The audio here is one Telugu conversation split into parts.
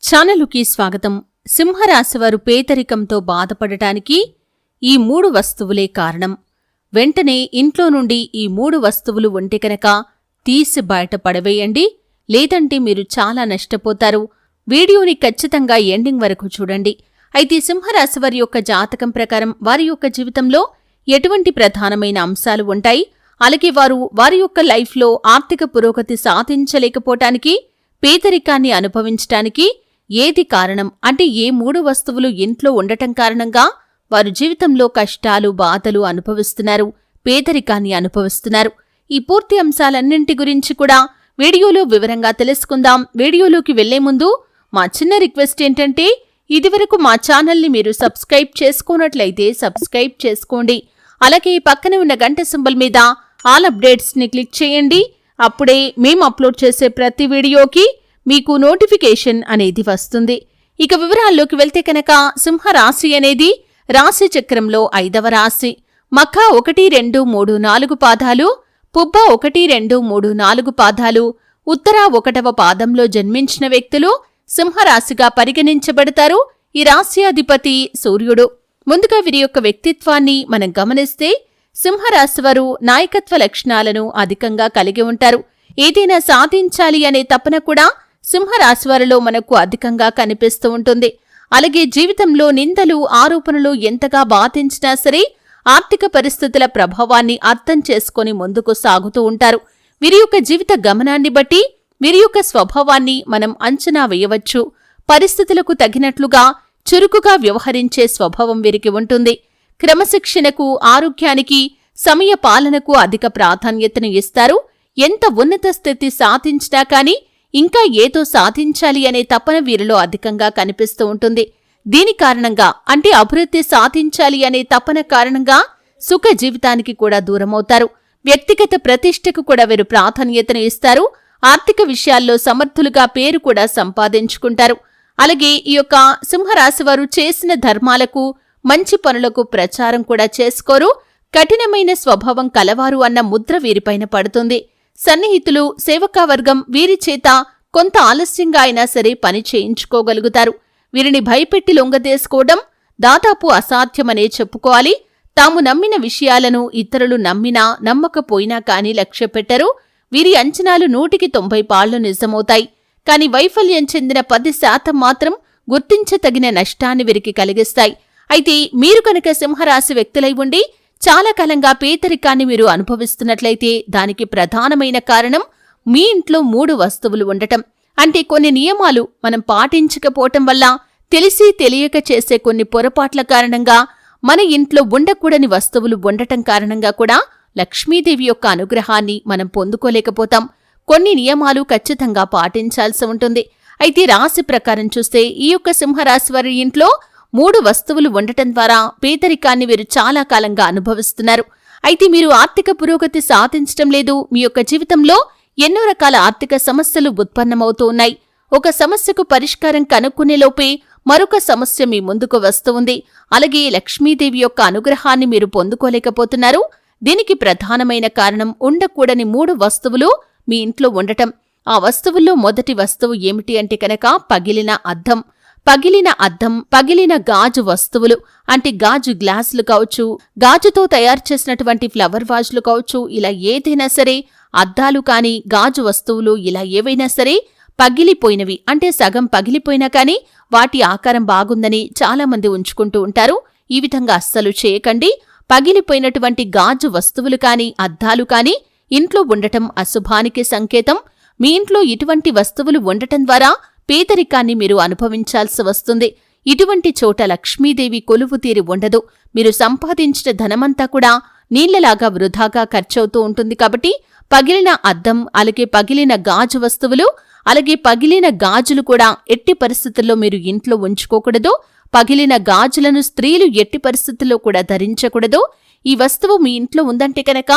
ఛానలుకి స్వాగతం. సింహరాశివారు పేదరికంతో బాధపడటానికి ఈ 3 వస్తువులే కారణం. వెంటనే ఇంట్లో నుండి ఈ 3 వస్తువులు ఉంటే కనుక తీసి బయట పడవేయండి, లేదంటే మీరు చాలా నష్టపోతారు. వీడియోని ఖచ్చితంగా ఎండింగ్ వరకు చూడండి. అయితే సింహరాశివారి యొక్క జాతకం ప్రకారం వారి యొక్క జీవితంలో ఎటువంటి ప్రధానమైన అంశాలు ఉంటాయి, అలాగే వారి యొక్క లైఫ్లో ఆర్థిక పురోగతి సాధించలేకపోవటానికి, పేదరికాన్ని అనుభవించటానికి ఏది కారణం, అంటే ఏ 3 వస్తువులు ఇంట్లో ఉండటం కారణంగా వారు జీవితంలో కష్టాలు బాధలు అనుభవిస్తున్నారు, పేదరికాన్ని అనుభవిస్తున్నారు. ఈ పూర్తి అంశాలన్నింటి గురించి కూడా వీడియోలో వివరంగా తెలుసుకుందాం. వీడియోలోకి వెళ్లే ముందు మా చిన్న రిక్వెస్ట్ ఏంటంటే, ఇదివరకు మా ఛానల్ని మీరు సబ్స్క్రైబ్ చేసుకోనట్లయితే సబ్స్క్రైబ్ చేసుకోండి. అలాగే పక్కన ఉన్న గంట సింబల్ మీద ఆల్ అప్డేట్స్ని క్లిక్ చేయండి. అప్పుడే మేము అప్లోడ్ చేసే ప్రతి వీడియోకి మీకు నోటిఫికేషన్ అనేది వస్తుంది. ఇక వివరాల్లోకి వెళ్తే కనుక సింహరాశి అనేది రాశి చక్రంలో 5వ రాశి. మఖ 1, 2, 3, 4 పాదాలు, పుబ్బ 1, 2, 3, 4 పాదాలు, ఉత్తర 1వ పాదంలో జన్మించిన వ్యక్తులు సింహరాశిగా పరిగణించబడతారు. ఈ రాశి అధిపతి సూర్యుడు. ముందుగా వీరి యొక్క వ్యక్తిత్వాన్ని మనం గమనిస్తే సింహరాశివారు నాయకత్వ లక్షణాలను అధికంగా కలిగి ఉంటారు. ఏదైనా సాధించాలి అనే తపన కూడా సింహరాశివారిలో మనకు అధికంగా కనిపిస్తూ ఉంటుంది. అలాగే జీవితంలో నిందలు ఆరోపణలు ఎంతగా బాధించినా సరే ఆర్థిక పరిస్థితుల ప్రభావాన్ని అర్థం చేసుకుని ముందుకు సాగుతూ ఉంటారు. వీరి యొక్క జీవిత గమనాన్ని బట్టి వీరి యొక్క స్వభావాన్ని మనం అంచనా వేయవచ్చు. పరిస్థితులకు తగినట్లుగా చురుకుగా వ్యవహరించే స్వభావం వీరికి ఉంటుంది. క్రమశిక్షణకు, ఆరోగ్యానికి, సమయ పాలనకు అధిక ప్రాధాన్యతను ఇస్తారు. ఎంత ఉన్నత స్థితి సాధించినా కానీ ఇంకా ఏదో సాధించాలి అనే తపన వీరిలో అధికంగా కనిపిస్తూ ఉంటుంది. దీని కారణంగా, అంటే అభివృద్ధి సాధించాలి అనే తపన కారణంగా సుఖ జీవితానికి కూడా దూరమవుతారు. వ్యక్తిగత ప్రతిష్టకు కూడా వీరు ప్రాధాన్యతను ఇస్తారు. ఆర్థిక విషయాల్లో సమర్థులుగా పేరు కూడా సంపాదించుకుంటారు. అలాగే ఈ యొక్క సింహరాశివారు చేసిన ధర్మాలకు, మంచి పనులకు ప్రచారం కూడా చేసుకోరు. కఠినమైన స్వభావం కలవారు అన్న ముద్ర వీరిపైన పడుతుంది. సన్నిహితులు, సేవకావర్గం వీరి చేత కొంత ఆలస్యంగా అయినా సరే పని చేయించుకోగలుగుతారు. వీరిని భయపెట్టి లొంగదీసుకోవడం దాదాపు అసాధ్యమనే చెప్పుకోవాలి. తాము నమ్మిన విషయాలను ఇతరులు నమ్మినా నమ్మకపోయినా కానీ లక్ష్యపెట్టరు. వీరి అంచనాలు 100కి 90 పాళ్లు నిజమవుతాయి. కాని వైఫల్యం చెందిన 10% మాత్రం గుర్తించతగిన నష్టాన్ని వీరికి కలిగిస్తాయి. అయితే మీరు కనుక సింహరాశి వ్యక్తులై ఉండి చాలా కాలంగా పేదరికాన్ని మీరు అనుభవిస్తున్నట్లయితే దానికి ప్రధానమైన కారణం మీ ఇంట్లో 3 వస్తువులు ఉండటం. అంటే కొన్ని నియమాలు మనం పాటించకపోవటం వల్ల, తెలిసి తెలియక చేసే కొన్ని పొరపాట్ల కారణంగా, మన ఇంట్లో ఉండకూడని వస్తువులు ఉండటం కారణంగా కూడా లక్ష్మీదేవి యొక్క అనుగ్రహాన్ని మనం పొందుకోలేకపోతాం. కొన్ని నియమాలు ఖచ్చితంగా పాటించాల్సి ఉంటుంది. అయితే రాశి ప్రకారం చూస్తే ఈ యొక్క సింహరాశి వారి ఇంట్లో 3 వస్తువులు ఉండటం ద్వారా పేదరికాన్ని వీరు చాలా కాలంగా అనుభవిస్తున్నారు. అయితే మీరు ఆర్థిక పురోగతి సాధించటం లేదు. మీ యొక్క జీవితంలో ఎన్నో రకాల ఆర్థిక సమస్యలు ఉత్పన్నమవుతూ ఉన్నాయి. ఒక సమస్యకు పరిష్కారం కనుక్కునేలోపే మరొక సమస్య మీ ముందుకు వస్తూ ఉంది. అలాగే లక్ష్మీదేవి యొక్క అనుగ్రహాన్ని మీరు పొందుకోలేకపోతున్నారు. దీనికి ప్రధానమైన కారణం ఉండకూడని 3 వస్తువులు మీ ఇంట్లో ఉండటం. ఆ వస్తువుల్లో మొదటి వస్తువు ఏమిటి అంటే కనుక పగిలిన అద్దం. పగిలిన గాజు వస్తువులు, అంటే గాజు గ్లాసులు కావచ్చు, గాజుతో తయారు చేసినటువంటి ఫ్లవర్ వాజులు కావచ్చు, ఇలా ఏదైనా సరే అద్దాలు కాని, గాజు వస్తువులు ఇలా ఏవైనా సరే పగిలిపోయినవి, అంటే సగం పగిలిపోయినా కానీ వాటి ఆకారం బాగుందని చాలామంది ఉంచుకుంటూ ఉంటారు. ఈ విధంగా అస్సలు చేయకండి. పగిలిపోయినటువంటి గాజు వస్తువులు కాని, అద్దాలు కాని ఇంట్లో ఉండటం అశుభానికి సంకేతం. మీ ఇంట్లో ఇటువంటి వస్తువులు ఉండటం ద్వారా పేదరికాన్ని మీరు అనుభవించాల్సి వస్తుంది. ఇటువంటి చోట లక్ష్మీదేవి కొలువు తీరి ఉండదు. మీరు సంపాదించిన ధనమంతా కూడా నీళ్లలాగా వృధాగా ఖర్చవుతూ ఉంటుంది. కాబట్టి పగిలిన అద్దం, అలాగే పగిలిన గాజు వస్తువులు, అలాగే పగిలిన గాజులు కూడా ఎట్టి పరిస్థితుల్లో మీరు ఇంట్లో ఉంచుకోకూడదు. పగిలిన గాజులను స్త్రీలు ఎట్టి పరిస్థితుల్లో కూడా ధరించకూడదు. ఈ వస్తువు మీ ఇంట్లో ఉందంటే కనుక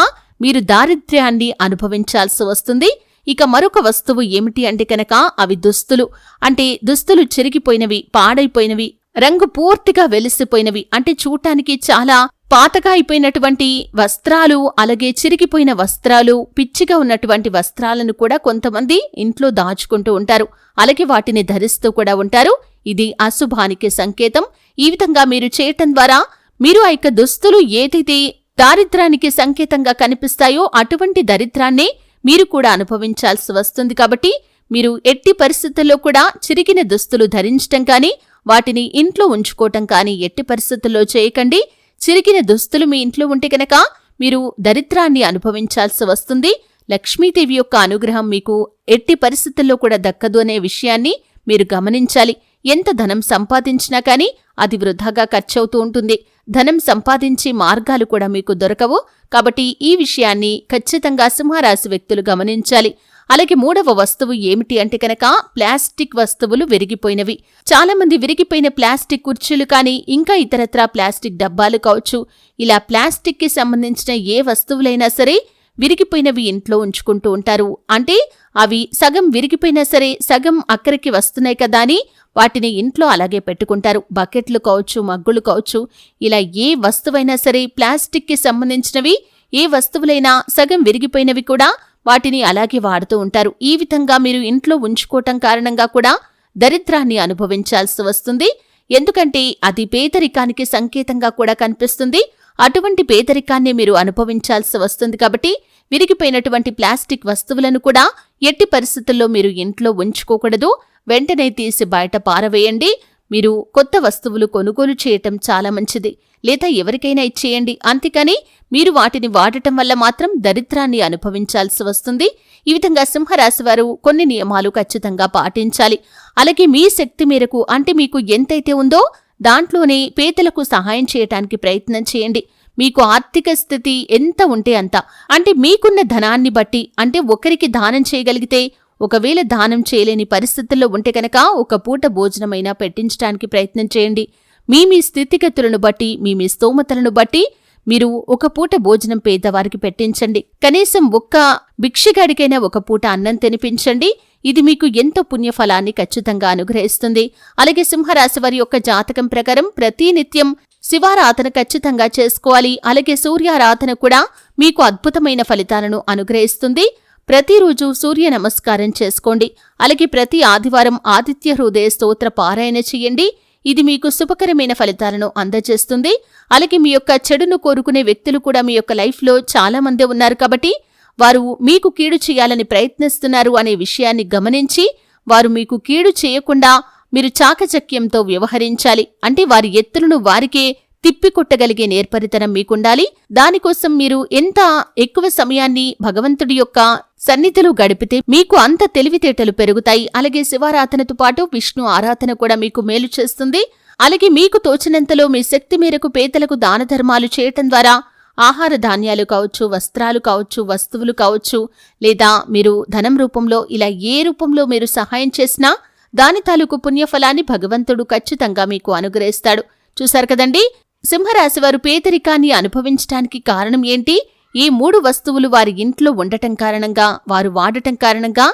మీరు దారిద్ర్యాన్ని అనుభవించాల్సి వస్తుంది. ఇక మరొక వస్తువు ఏమిటి అంటే కనుక అవి దుస్తులు. అంటే దుస్తులు చిరిగిపోయినవి, పాడైపోయినవి, రంగు పూర్తిగా వెలిసిపోయినవి, అంటే చూడటానికి చాలా పాతగా అయిపోయినటువంటి వస్త్రాలు, అలాగే చిరిగిపోయిన వస్త్రాలు, పిచ్చిగా ఉన్నటువంటి వస్త్రాలను కూడా కొంతమంది ఇంట్లో దాచుకుంటూ ఉంటారు. అలాగే వాటిని ధరిస్తూ కూడా ఉంటారు. ఇది అశుభానికి సంకేతం. ఈ విధంగా మీరు చేయటం ద్వారా మీరు ఆ యొక్క దుస్తులు ఏదైతే దారిద్ర్యానికి సంకేతంగా కనిపిస్తాయో అటువంటి దరిద్రాన్నే మీరు కూడా అనుభవించాల్సి వస్తుంది. కాబట్టి మీరు ఎట్టి పరిస్థితుల్లో కూడా చిరిగిన దుస్తులు ధరించటం కానీ, వాటిని ఇంట్లో ఉంచుకోవటం కానీ ఎట్టి పరిస్థితుల్లో చేయకండి. చిరిగిన దుస్తులు మీ ఇంట్లో ఉంటే కనుక మీరు దరిద్రాన్ని అనుభవించాల్సి వస్తుంది. లక్ష్మీదేవి యొక్క అనుగ్రహం మీకు ఎట్టి పరిస్థితుల్లో కూడా దక్కదు అనే విషయాన్ని మీరు గమనించాలి. ఎంత ధనం సంపాదించినా కానీ అది వృధాగా ఖర్చవుతూ ఉంటుంది. ధనం సంపాదించే మార్గాలు కూడా మీకు దొరకవు. కాబట్టి ఈ విషయాన్ని ఖచ్చితంగా సింహరాశి వ్యక్తులు గమనించాలి. అలాగే మూడవ వస్తువు ఏమిటి అంటే కనుక ప్లాస్టిక్ వస్తువులు విరిగిపోయినవి. చాలామంది విరిగిపోయిన ప్లాస్టిక్ కుర్చీలు కానీ, ఇంకా ఇతరత్రా ప్లాస్టిక్ డబ్బాలు కావచ్చు, ఇలా ప్లాస్టిక్ కి సంబంధించిన ఏ వస్తువులైనా సరే విరిగిపోయినవి ఇంట్లో ఉంచుకుంటూ ఉంటారు. అంటే అవి సగం విరిగిపోయినా సరే సగం అక్కడికి వస్తున్నాయి కదా అని వాటిని ఇంట్లో అలాగే పెట్టుకుంటారు. బకెట్లు కావచ్చు, మగ్గులు కావచ్చు, ఇలా ఏ వస్తువైనా సరే ప్లాస్టిక్ కి సంబంధించినవి ఏ వస్తువులైనా సగం విరిగిపోయినవి కూడా వాటిని అలాగే వాడుతూ ఉంటారు. ఈ విధంగా మీరు ఇంట్లో ఉంచుకోవటం కారణంగా కూడా దరిద్రాన్ని అనుభవించాల్సి వస్తుంది. ఎందుకంటే అది పేదరికానికి సంకేతంగా కూడా కనిపిస్తుంది. అటువంటి పేదరికాన్ని మీరు అనుభవించాల్సి వస్తుంది. కాబట్టి విరిగిపోయినటువంటి ప్లాస్టిక్ వస్తువులను కూడా ఎట్టి పరిస్థితుల్లో మీరు ఇంట్లో ఉంచుకోకూడదు. వెంటనే తీసి బయట పారవేయండి. మీరు కొత్త వస్తువులు కొనుగోలు చేయటం చాలా మంచిది, లేదా ఎవరికైనా ఇచ్చేయండి. అంతేకాని మీరు వాటిని వాడటం వల్ల మాత్రం దరిద్రాన్ని అనుభవించాల్సి వస్తుంది. ఈ విధంగా సింహరాశి వారు కొన్ని నియమాలు ఖచ్చితంగా పాటించాలి. అలాగే మీ శక్తి మేరకు, అంటే మీకు ఎంతైతే ఉందో దాంట్లోనే పేదలకు సహాయం చేయటానికి ప్రయత్నం చేయండి. మీకు ఆర్థిక స్థితి ఎంత ఉంటే అంత, అంటే మీకున్న ధనాన్ని బట్టి, అంటే ఒకరికి దానం చేయగలిగితే, ఒకవేళ దానం చేయలేని పరిస్థితుల్లో ఉంటే కనుక ఒక పూట భోజనమైనా పెట్టించడానికి ప్రయత్నం చేయండి. మీ స్థితిగతులను బట్టి, మీ స్తోమతలను బట్టి మీరు ఒక పూట భోజనం పేదవారికి పెట్టించండి. కనీసం ఒక్క భిక్షగాడికైనా ఒక పూట అన్నం తినిపించండి. ఇది మీకు ఎంతో పుణ్యఫలాన్ని ఖచ్చితంగా అనుగ్రహిస్తుంది. అలాగే సింహరాశి వారి యొక్క జాతకం ప్రకారం ప్రతినిత్యం శివారాధన ఖచ్చితంగా చేసుకోవాలి. అలాగే సూర్యారాధన కూడా మీకు అద్భుతమైన ఫలితాలను అనుగ్రహిస్తుంది. ప్రతిరోజు సూర్య నమస్కారం చేసుకోండి. అలాగే ప్రతి ఆదివారం ఆదిత్య హృదయ స్తోత్ర పారాయణ చేయండి. ఇది మీకు శుభకరమైన ఫలితాలను అందజేస్తుంది. అలాగే మీ యొక్క చెడును కోరుకునే వ్యక్తులు కూడా మీ యొక్క లైఫ్లో చాలా మంది ఉన్నారు. కాబట్టి వారు మీకు కీడు చేయాలని ప్రయత్నిస్తున్నారు అనే విషయాన్ని గమనించి వారు మీకు కీడు చేయకుండా మీరు చాకచక్యంతో వ్యవహరించాలి. అంటే వారి ఎత్తులను వారికే తిప్పికొట్టగలిగే నేర్పరితనం మీకుండాలి. దానికోసం మీరు ఎంత ఎక్కువ సమయాన్ని భగవంతుడి యొక్క సన్నిధిలో గడిపితే మీకు అంత తెలివితేటలు పెరుగుతాయి. అలాగే శివారాధనతో పాటు విష్ణు ఆరాధన కూడా మీకు మేలు చేస్తుంది. అలాగే మీకు తోచినంతలో మీ శక్తి మేరకు పేదలకు దాన ధర్మాలు చేయటం ద్వారా ఆహార ధాన్యాలు కావచ్చు, వస్త్రాలు కావచ్చు, వస్తువులు కావచ్చు, లేదా మీరు ధనం రూపంలో ఇలా ఏ రూపంలో మీరు సహాయం చేసినా దాని తాలూకు పుణ్యఫలాన్ని భగవంతుడు ఖచ్చితంగా మీకు అనుగ్రహిస్తాడు. చూశారు కదండి, సింహరాశి వారు పేదరికాన్ని అనుభవించటానికి కారణం ఏంటి? ఈ 3 వస్తువులు వారి ఇంట్లో ఉండటం కారణంగా, వారు వాడటం కారణంగా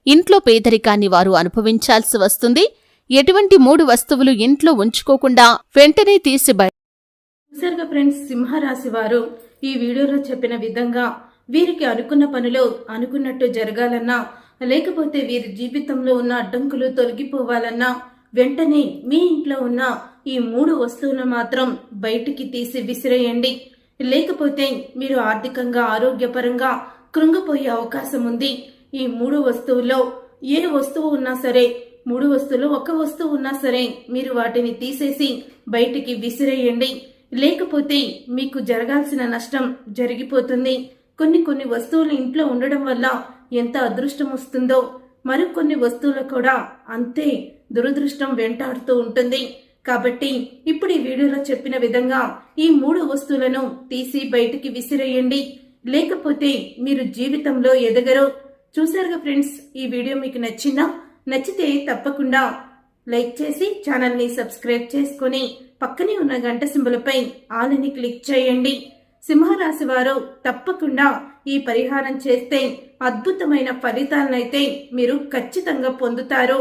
ఇంట్లో పేదరికాన్ని వారు అనుభవించాల్సి వస్తుంది. ఎటువంటి 3 వస్తువులు ఇంట్లో ఉంచుకోకుండా వెంటనే తీసి చూసారుగా ఫ్రెండ్స్, సింహరాశి వారు ఈ వీడియోలో చెప్పిన విధంగా వీరికి అనుకున్న పనులు అనుకున్నట్టు జరగాలన్నా, లేకపోతే వీరి జీవితంలో ఉన్న అడ్డంకులు తొలగిపోవాలన్నా వెంటనే మీ ఇంట్లో ఉన్న ఈ 3 వస్తువులను మాత్రం బయటికి తీసి విసిరేయండి. లేకపోతే మీరు ఆర్థికంగా, ఆరోగ్యపరంగా కృంగిపోయే అవకాశం ఉంది. ఈ 3 వస్తువుల్లో ఏ వస్తువు ఉన్నా సరే, 3 వస్తువులు ఒక వస్తువు ఉన్నా సరే మీరు వాటిని తీసేసి బయటికి విసిరేయండి. లేకపోతే మీకు జరగాల్సిన నష్టం జరిగిపోతుంది. కొన్ని వస్తువులు ఇంట్లో ఉండడం వల్ల ఎంత అదృష్టం వస్తుందో, మరికొన్ని వస్తువులు కూడా అంతే దురదృష్టం వెంటాడుతూ ఉంటుంది. కాబట్టి ఇప్పుడు ఈ వీడియోలో చెప్పిన విధంగా ఈ 3 వస్తువులను తీసి బయటికి విసిరేయండి. లేకపోతే మీరు జీవితంలో ఎదగరు. చూసారుగా ఫ్రెండ్స్, ఈ వీడియో మీకు నచ్చిందా? నచ్చితే తప్పకుండా లైక్ చేసి ఛానల్ని సబ్స్క్రైబ్ చేసుకుని పక్కనే ఉన్న గంట సింబల్పై ఆల్ అని క్లిక్ చేయండి. సింహరాశి వారు తప్పకుండా ఈ పరిహారం చేస్తే అద్భుతమైన ఫలితాలనైతే మీరు ఖచ్చితంగా పొందుతారు.